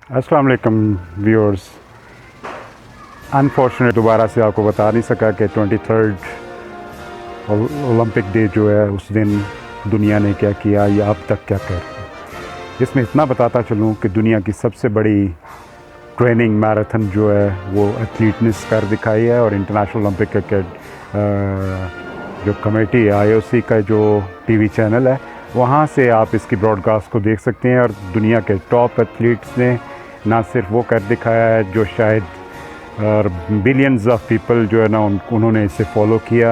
अस्सलाम वालेकुम viewers. Unfortunate दोबारा से आपको बता नहीं सका कि 23rd ओलंपिक डे जो है उस दिन दुनिया ने क्या किया या अब तक क्या कर रही है। इसमें इतना बताता चलूँ कि दुनिया की सबसे बड़ी ट्रेनिंग मैराथन जो है वो एथलीट ने कर दिखाई है, और इंटरनेशनल ओलंपिक जो कमेटी है IOC का जो टीवी चैनल है वहाँ से आप इसकी ब्रॉडकास्ट को देख सकते हैं। और दुनिया के टॉप एथलीट्स ने ना सिर्फ वो कर दिखाया है जो शायद बिलियंस ऑफ पीपल जो है ना उन्होंने इसे फॉलो किया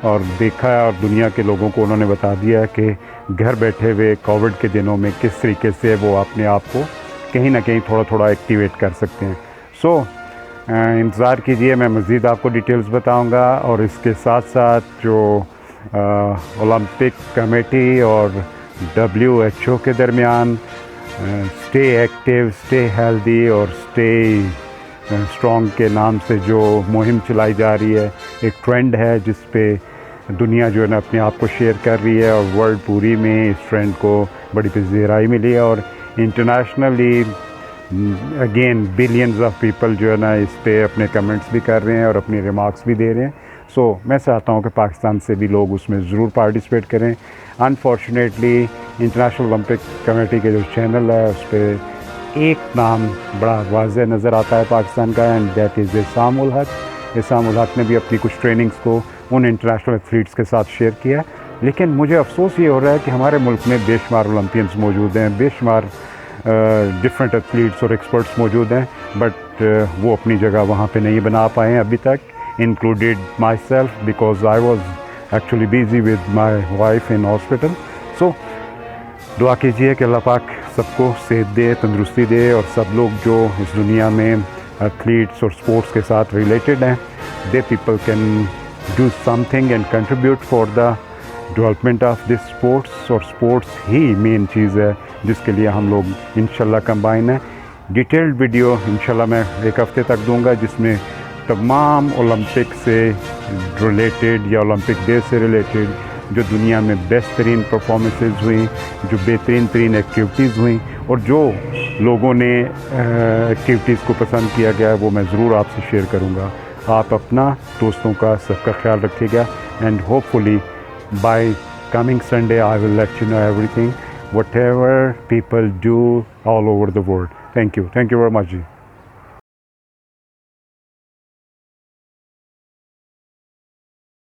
और देखा है, और दुनिया के लोगों को उन्होंने बता दिया कि घर बैठे हुए कोविड के दिनों में किस तरीके से वो अपने आप को कहीं ना कहीं थोड़ा थोड़ा एक्टिवेट कर सकते हैं। सो इंतज़ार कीजिए, मैं मज़ीद आपको डिटेल्स बताऊंगा। और इसके साथ साथ जो ओलंपिक कमेटी और WHO के दरमियान स्टे एक्टिव, स्टे हेल्दी और स्टे स्ट्रॉन्ग के नाम से जो मुहिम चलाई जा रही है, एक ट्रेंड है जिस पे दुनिया जो है ना अपने आप को शेयर कर रही है, और वर्ल्ड पूरी में इस ट्रेंड को बड़ी पजीराई मिली है। और internationally again billions of people जो है ना इस पे अपने कमेंट्स भी कर रहे हैं और अपनी रिमार्क्स भी दे रहे हैं। सो मैं चाहता हूँ कि पाकिस्तान से भी लोग उसमें ज़रूर पार्टिसिपेट करें। अनफॉर्चुनेटली इंटरनेशनल ओलंपिक कमेटी के जो चैनल है उस पर एक नाम बड़ा वाज़ेह नज़र आता है पाकिस्तान का, and that is इसाम ul Haq. इसाम ul Haq ने भी अपनी कुछ ट्रेनिंग्स को उन इंटरनेशनल एथलीट्स के साथ शेयर किया। लेकिन मुझे अफसोस ये हो रहा है कि हमारे मुल्क में बेशुमार ओलंपियंस मौजूद हैं, बेशुमार डिफरेंट एथलीट्स और एक्सपर्ट्स मौजूद हैं, बट वो अपनी जगह वहाँ पे नहीं बना पाए हैं अभी तक, included myself, because I was actually busy with my wife in hospital. So दुआ कीजिए कि अल्लाह पाक सबको सेहत दे, तंदुरुस्ती दे, और सब लोग जो इस दुनिया में एथलीट्स और स्पोर्ट्स के साथ रिलेटेड हैं, they people can do something and contribute for the development of this sports. और स्पोर्ट्स ही मेन चीज़ है जिसके लिए हम लोग इंशाल्लाह कंबाइन हैं। डिटेल्ड वीडियो इंशाल्लाह मैं एक हफ़्ते तक दूंगा, जिसमें तमाम ओलंपिक से रिलेटेड या ओलंपिक डे से रिलेटेड जो दुनिया में बेस्ट तरीन परफॉर्मेंसेस हुई, जो बेहतरीन तरीन एक्टिविटीज़ हुई, और जो लोगों ने एक्टिविटीज़ को पसंद किया गया वो मैं ज़रूर आपसे शेयर करूँगा। आप अपना, दोस्तों का, सबका ख्याल रखिएगा, and hopefully by coming Sunday I will let you know everything whatever people do all over the world. Thank you very much ji.